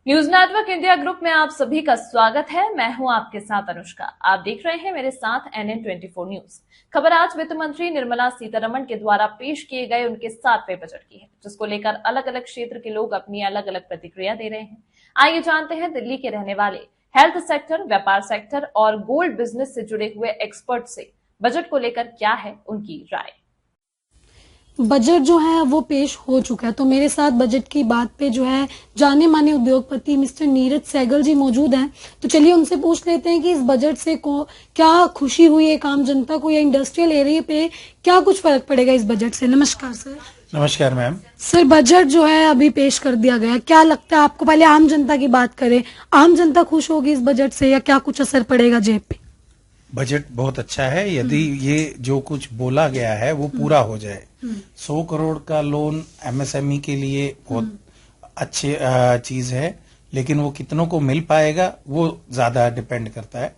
News network India group में आप सभी का स्वागत है। मैं हूं आपके साथ अनुष्का। आप देख रहे हैं मेरे साथ NN24 न्यूज। खबर आज वित्त मंत्री निर्मला सीतारमण के द्वारा पेश किए गए उनके 7वें बजट की है, जिसको लेकर अलग अलग क्षेत्र के लोग अपनी अलग अलग प्रतिक्रिया दे रहे हैं। आइए जानते हैं दिल्ली के रहने वाले हेल्थ सेक्टर, व्यापार सेक्टर और गोल्ड बिजनेस से जुड़े हुए एक्सपर्ट से बजट को लेकर क्या है उनकी राय। बजट जो है वो पेश हो चुका है, तो मेरे साथ बजट की बात पे जो है जाने माने उद्योगपति मिस्टर नीरज सहगल जी मौजूद हैं। तो चलिए उनसे पूछ लेते हैं कि इस बजट से क्या खुशी हुई है आम जनता को या इंडस्ट्रियल एरिया पे क्या कुछ फर्क पड़ेगा इस बजट से। नमस्कार सर। नमस्कार मैम। सर, बजट जो है अभी पेश कर दिया गया, क्या लगता है आपको? पहले आम जनता की बात करें, आम जनता खुश होगी इस बजट से या क्या कुछ असर पड़ेगा जेब पे? बजट बहुत अच्छा है यदि ये जो कुछ बोला गया है वो पूरा हो जाए। 100 करोड़ का लोन एमएसएमई के लिए बहुत अच्छी चीज है, लेकिन वो कितनों को मिल पाएगा वो ज्यादा डिपेंड करता है।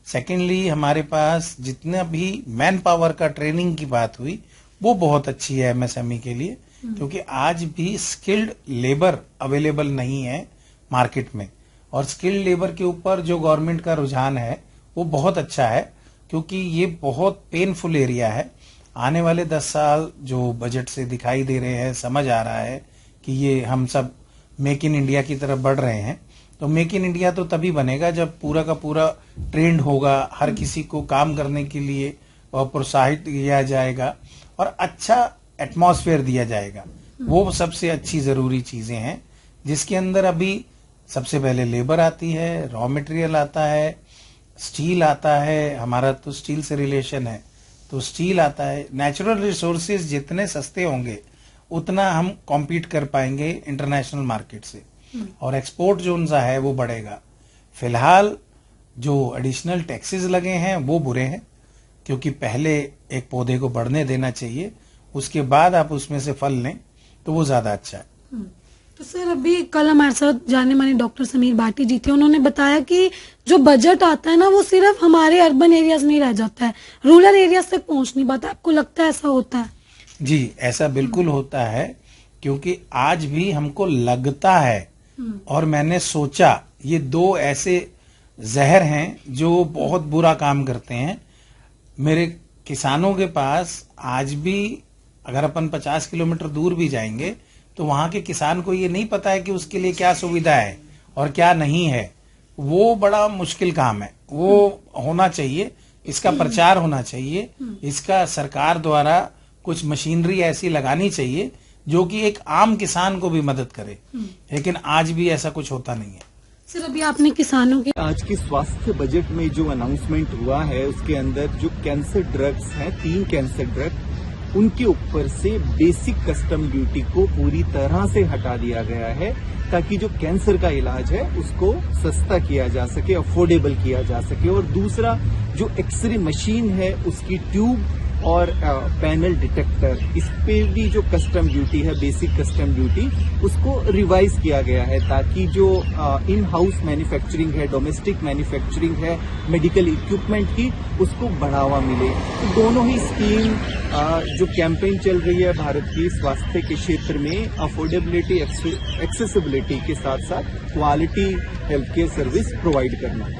सेकेंडली, हमारे पास जितना भी मैन पावर का ट्रेनिंग की बात हुई वो बहुत अच्छी है एमएसएमई के लिए, क्योंकि आज भी स्किल्ड लेबर अवेलेबल नहीं है मार्केट में, और स्किल्ड लेबर के ऊपर जो गवर्नमेंट का रुझान है वो बहुत अच्छा है, क्योंकि ये बहुत पेनफुल एरिया है। आने वाले 10 साल जो बजट से दिखाई दे रहे हैं, समझ आ रहा है कि ये हम सब मेक इन इंडिया की तरफ बढ़ रहे हैं। तो मेक इन इंडिया तो तभी बनेगा जब पूरा का पूरा ट्रेंड होगा, हर किसी को काम करने के लिए प्रोत्साहित किया जाएगा और अच्छा एटमॉस्फेयर दिया जाएगा। वो सबसे अच्छी जरूरी चीजें हैं, जिसके अंदर अभी सबसे पहले लेबर आती है, रॉ मटेरियल आता है, स्टील आता है। हमारा तो स्टील से रिलेशन है, तो स्टील आता है। नेचुरल रिसोर्सेज जितने सस्ते होंगे उतना हम कॉम्पीट कर पाएंगे इंटरनेशनल मार्केट से, और एक्सपोर्ट जो उनका है वो बढ़ेगा। फिलहाल जो एडिशनल टैक्सेस लगे हैं वो बुरे हैं, क्योंकि पहले एक पौधे को बढ़ने देना चाहिए, उसके बाद आप उसमें से फल लें तो वो ज्यादा अच्छा है। तो सर, अभी कल हमारे साथ जाने माने डॉक्टर समीर भाटी जी थे, उन्होंने बताया कि जो बजट आता है ना वो सिर्फ हमारे अर्बन एरियाज में रह जाता है, रूरल एरियाज तक पहुंच नहीं पाता। आपको लगता है ऐसा होता है? जी, ऐसा बिल्कुल होता है, क्योंकि आज भी हमको लगता है, और मैंने सोचा ये 2 ऐसे जहर हैं जो बहुत बुरा काम करते हैं। मेरे किसानों के पास आज भी अगर अपन 50 किलोमीटर दूर भी जाएंगे तो वहां के किसान को ये नहीं पता है कि उसके लिए क्या सुविधा है और क्या नहीं है। वो बड़ा मुश्किल काम है, वो होना चाहिए, इसका प्रचार होना चाहिए, इसका सरकार द्वारा कुछ मशीनरी ऐसी लगानी चाहिए जो कि एक आम किसान को भी मदद करे, लेकिन आज भी ऐसा कुछ होता नहीं है। सर, अभी आपने किसानों के आज के स्वास्थ्य बजट में जो अनाउंसमेंट हुआ है उसके अंदर जो कैंसर ड्रग्स हैं, 3 कैंसर ड्रग, उनके ऊपर से बेसिक कस्टम ड्यूटी को पूरी तरह से हटा दिया गया है, ताकि जो कैंसर का इलाज है उसको सस्ता किया जा सके, अफोर्डेबल किया जा सके। और दूसरा, जो एक्सरे मशीन है उसकी ट्यूब और पैनल डिटेक्टर, इस पे भी जो कस्टम ड्यूटी है, बेसिक कस्टम ड्यूटी, उसको रिवाइज किया गया है, ताकि जो इन हाउस मैन्युफैक्चरिंग है, डोमेस्टिक मैन्युफैक्चरिंग है, मेडिकल इक्विपमेंट की, उसको बढ़ावा मिले। तो दोनों ही स्कीम जो कैंपेन चल रही है भारत की स्वास्थ्य के क्षेत्र में, अफोर्डेबिलिटी, एक्सेसिबिलिटी के साथ साथ quality health care service provide करना।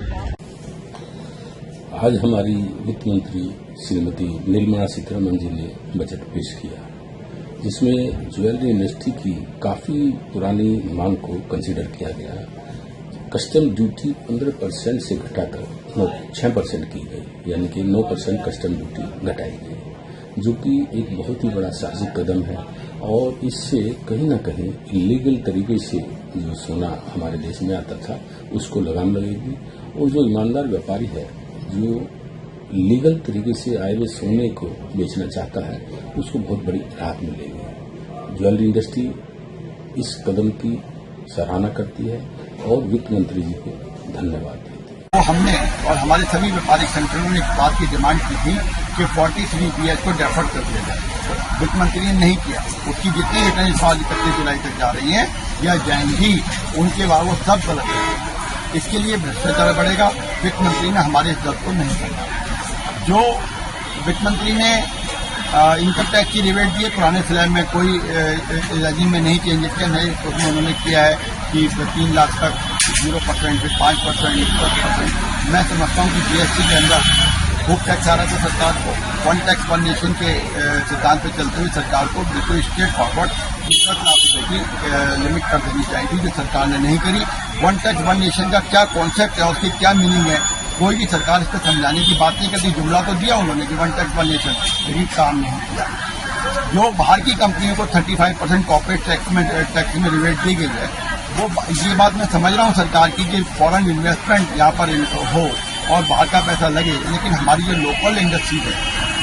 आज हमारी वित्त मंत्री श्रीमती निर्मला सीतारमण जी ने बजट पेश किया, जिसमें ज्वेलरी इंडस्ट्री की काफी पुरानी मांग को कंसीडर किया गया। कस्टम ड्यूटी 15% से घटाकर 6% की गई, यानी कि 9% कस्टम ड्यूटी घटाई गई, जो कि एक बहुत ही बड़ा साहसिक कदम है। और इससे कहीं ना कहीं इलीगल तरीके से जो सोना हमारे देश में आता था उसको लगाम लगेगी, और जो ईमानदार व्यापारी है जो लीगल तरीके से आए हुए सोने को बेचना चाहता है उसको बहुत बड़ी राहत मिलेगी। ज्वेलरी इंडस्ट्री इस कदम की सराहना करती है और वित्त मंत्री जी को धन्यवाद देती है। तो हमने और हमारे सभी व्यापारिक संगठनों ने इस बात की डिमांड की थी कि 43BS को डेफर कर दिया जाए। वित्त मंत्री ने नहीं किया। उसकी जितनी रिटर्न इस साल 31 जुलाई तक जा रही है या जाएंगी, उनके बाद वो सब गलत है। इसके लिए भ्रष्टाचार बढ़ेगा। वित्त मंत्री ने हमारे इस दर्द को नहीं समझा। जो वित्त मंत्री ने इनकम टैक्स की रिबेट दी है, पुराने स्लैब में कोई रजीम में नहीं चेंज किया, नए उसमें उन्होंने किया है कि 3 लाख तक 0% फिर 5%, 10%। मैं समझता हूँ कि जीएसटी के अंदर खूब टैक्स आ रहा था सरकार को। वन टैक्स वन नेशन के सिद्धांत पे चलते हुए सरकार को बिल्कुल स्ट्रेट फॉरवर्ड 10 लाख रुपए की लिमिट कर देनी चाहिए थी, जो सरकार ने नहीं करी। वन टैक्स वन नेशन का क्या कॉन्सेप्ट है, उसकी क्या मीनिंग है, कोई भी सरकार इस पर समझाने की बात नहीं करती। जुमला तो दिया उन्होंने कि वन टैक्स वन नेशन, लेकिन काम नहीं किया। जो बाहर की कंपनियों को 35% कॉर्पोरेट टैक्स में रिबेट दी गई है, वो ये बात मैं समझ रहा हूँ सरकार की कि फॉरेन इन्वेस्टमेंट यहाँ पर हो और बाहर का पैसा लगे, लेकिन हमारी जो लोकल इंडस्ट्री है,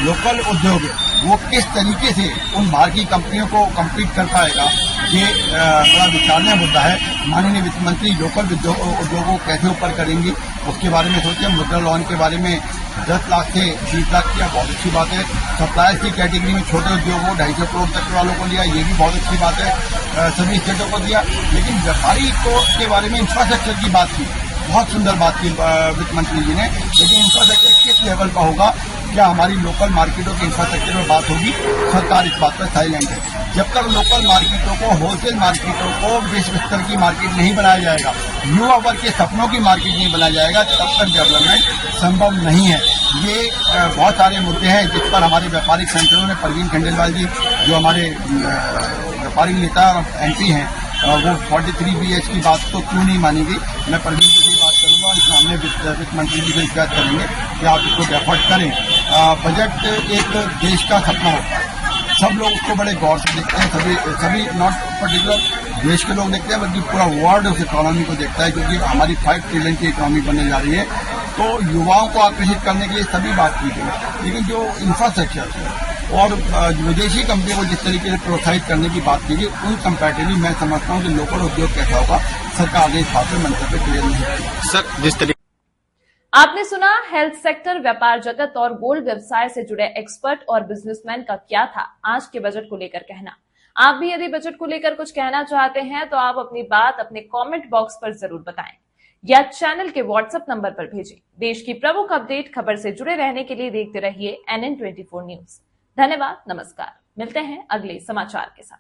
लोकल उद्योग है, वो किस तरीके से उन बाहर की कंपनियों को कम्पीट कर पाएगा, ये बड़ा विचारणीय मुद्दा है। माननीय वित्त मंत्री लोकल उद्योगों को कैसे ऊपर करेंगी, उसके बारे में सोचें। मुद्रा लोन के बारे में 10 लाख से 20 लाख किया, बहुत अच्छी बात है। सप्लायर्स की कैटेगरी में छोटे उद्योगों 250 करोड़ तक वालों को लिया, ये भी बहुत अच्छी बात है। सभी स्टेटों को दिया, लेकिन व्यापारी को के बारे में इंफ्रास्ट्रक्चर की बात की, बहुत सुंदर बात की वित्त मंत्री जी ने, लेकिन इंफ्रास्ट्रक्चर किस लेवल का होगा, क्या हमारी लोकल मार्केटों के इंफ्रास्ट्रक्चर में बात होगी? सरकार इस बात पर साइलेंट है। जब तक लोकल मार्केटों को, होलसेल मार्केटों को विश्व स्तर की मार्केट नहीं बनाया जाएगा, युवा वर्ग के सपनों की मार्केट नहीं बनाया जाएगा, तब तक डेवलपमेंट संभव नहीं है। ये बहुत सारे मुद्दे हैं जिस पर हमारे व्यापारिक संगठनों ने, परवीन खंडेलवाल जी जो हमारे व्यापारिक नेता एमपी हैं, वो 43 BH की बात तो क्यों नहीं मानी गई। मैं परवीन जी से बात करूंगा, इस मामले वित्त मंत्री जी से शिकायत करेंगे कि आप इसको डेफर्ड करें। बजट एक देश का सपना होता है, सब लोग उसको बड़े गौर से देखते हैं, सभी नॉट पर्टिकुलर देश के लोग देखते हैं, बल्कि पूरा वर्ल्ड उस इकोनॉमी को देखता है, क्योंकि हमारी 5 ट्रिलियन की इकोनॉमी बनने जा रही है। तो युवाओं को आकर्षित करने के लिए सभी बात की गई, लेकिन जो इंफ्रास्ट्रक्चर और विदेशी कंपनियों को जिस तरीके से प्रोत्साहित करने की बात की गई, उन कंपैरेटिवली मैं समझता हूँ कि लोकल उद्योग कैसा होगा, सरकार ने इस बात पर मंतव्य क्लियर नहीं किया। सर, जिस तरीके आपने सुना हेल्थ सेक्टर, व्यापार जगत और गोल्ड व्यवसाय से जुड़े एक्सपर्ट और बिजनेसमैन का क्या था आज के बजट को लेकर कहना। आप भी यदि बजट को लेकर कुछ कहना चाहते हैं तो आप अपनी बात अपने कमेंट बॉक्स पर जरूर बताएं या चैनल के व्हाट्सएप नंबर पर भेजें। देश की प्रमुख अपडेट खबर से जुड़े रहने के लिए देखते रहिए NN24 न्यूज। धन्यवाद, नमस्कार। मिलते हैं अगले समाचार के साथ।